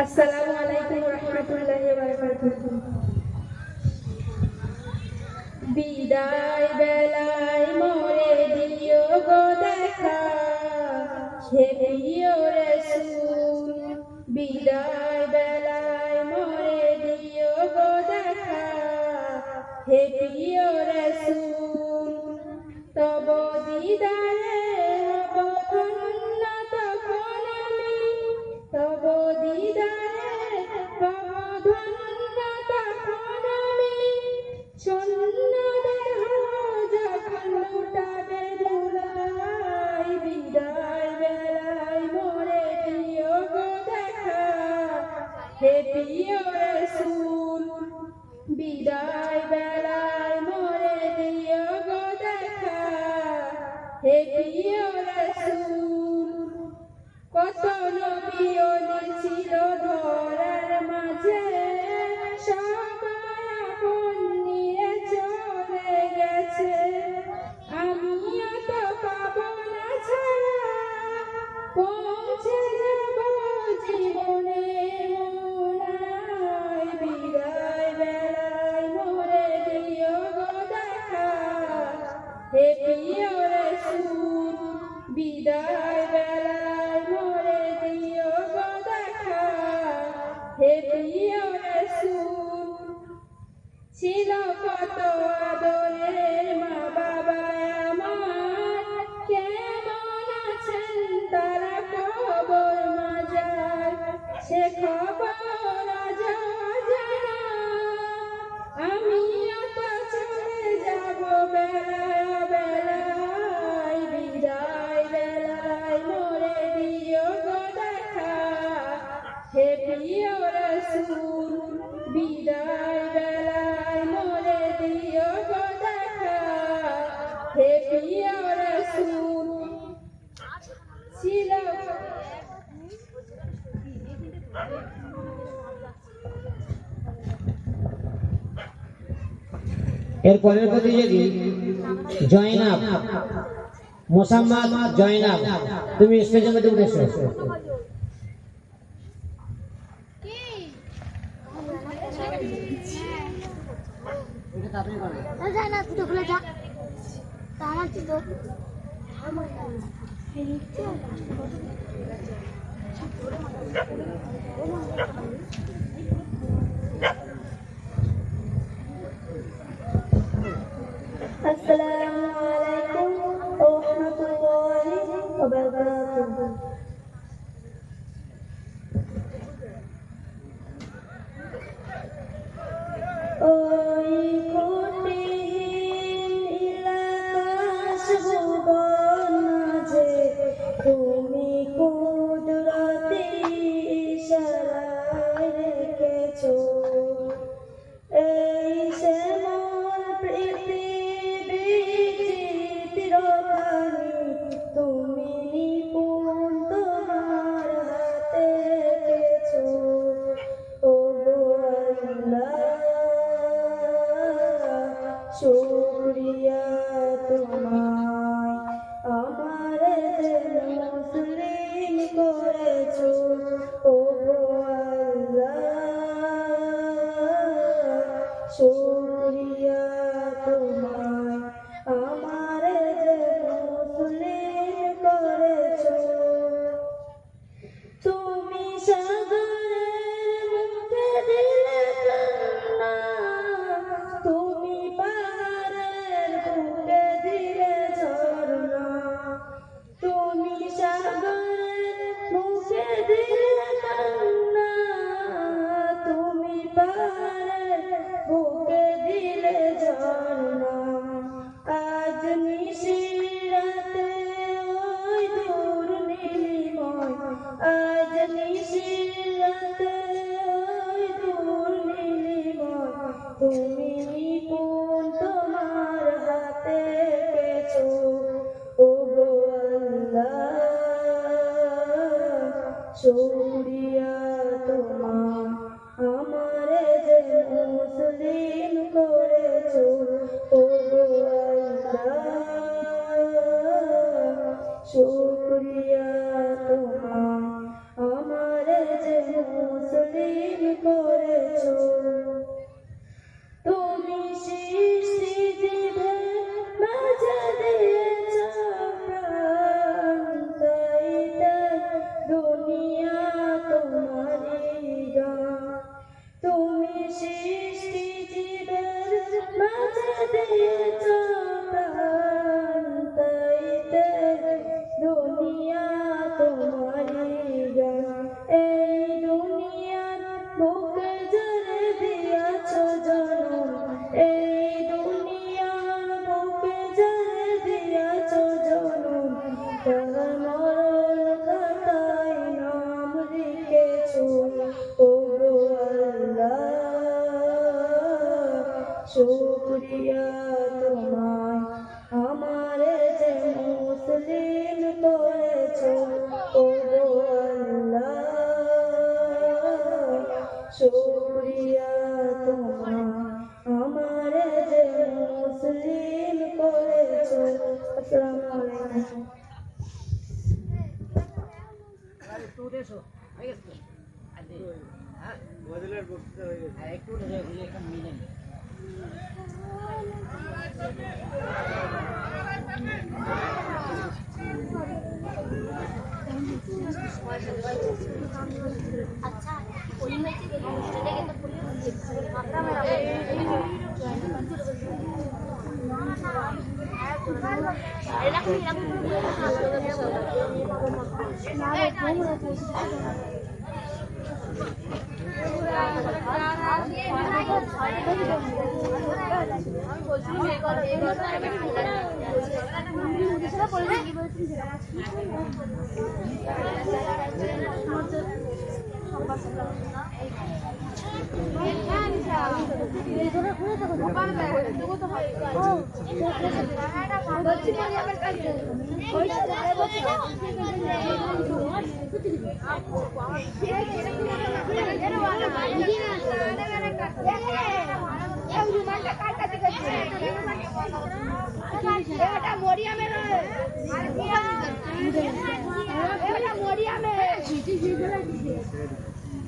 আসসালামু আলাইকুম রহমতুল্লাহি ওয়া বারাকাতুহু। বিদায় বেলায় মোরে দিও গো দেখা, হে প্রিয় রাসূল। বিদায় বেলায় মোরে দিও গো দেখা, হে প্রিয় রাসূল। তব দিদারে হব ধন্য তখন আমি, তব দিদারে হব ধন্য তখন আমি। শূন্য দেহ যখন লুটাবে ধুলাই, বিদায় বেলায় মোরে দিও গো দেখা, হে প্রিয় রাসূল। বিদায় বেলায় মোরে দিও গো দেখা, হে প্রিয় রাসূল। কত নবী ওলি ছিল ধরার মাঝে, সবাই আপন নিয়ে চলে গেছে। আমিও তো পাবো না ছাড়া, পৌঁছে যাব জীবনের মোড়ায়। বিদায় বেলায় মোরে দিও গো দেখা, হে প্রিয় রাসূল। বিদায় বেলায় মোরে দিও গো দেখা, হে প্রিয় রাসূল। ছিল কত আদরের মা বাবা আমার, কেমন আছেন তারা কবর মাজার, সে খবর আজ অজানা। আমিও তো চলে যাব বেলায় বেলায়, বিদায় বেলায় মোরে দিও গো দেখা, হে প্রিয় রাসূল। বিদায় বেলায় মোরে দিও গো দেখা, হে প্রিয় রাসূল। ছিল এর পরের প্রতিযোগী জয়নাব, মোসাম্মদ জয়নাব, তুমি স্টেজের মধ্যে উঠে এসো। আসসালামু আলাইকুম ওয়া রাহমাতুল্লাহি ওয়া বারাকাতুহু। ওই কঠিন ইলাকাশ ভুবন মাঝে, তুমি কুদরতি ইশারায় রেখেছো এই শ্যামল পৃথিবী চিত্রখানি। তুমি নিপুণ তোমার হাতে এঁকেছো, ও গো আল্লাহ। শুকরিয়া তোমায়, আমার যে মুসলিম করেছো, ও গো আল্লাহ। শুকরিয়া তোমায়, আমার যে মুসলিম করেছো। তুমি সাগরের মুখে দিলে কান্না, তুমি পাহাড়ের বুকে দিলে ঝরনা। তুমি সাগরের মুখে দিলে কান্না, তুমি পাহাড়ের বুকে দিলে ঝরনা। আজ নিশিরাতে ওই দূর নীলিময়, আজ নিশিরাতে ওই দূর নীলিময়। তুমি নিপুণ তোমার হাতে এঁকেছো, ও গো আল্লাহ। শুকরিয়া তোমার, আমারে যে মুসলিম করেছো, ও গো আল্লাহ। শুকরিয়া তোমার, আমারে যে মুসলিম চোখ ও গো আল্লাহ শুকরিয়া তোমায় আমারে যে মুসলিম করেছো ও গো আল্লাহ শুকরিয়া তোমায় আমারে যে মুসলিম করেছো। আসসালামু আলাইকুম। আচ্ছা ওই হয়েছে সেটা কিন্তু পুলিশ মাত্রা মেরা মরিয়া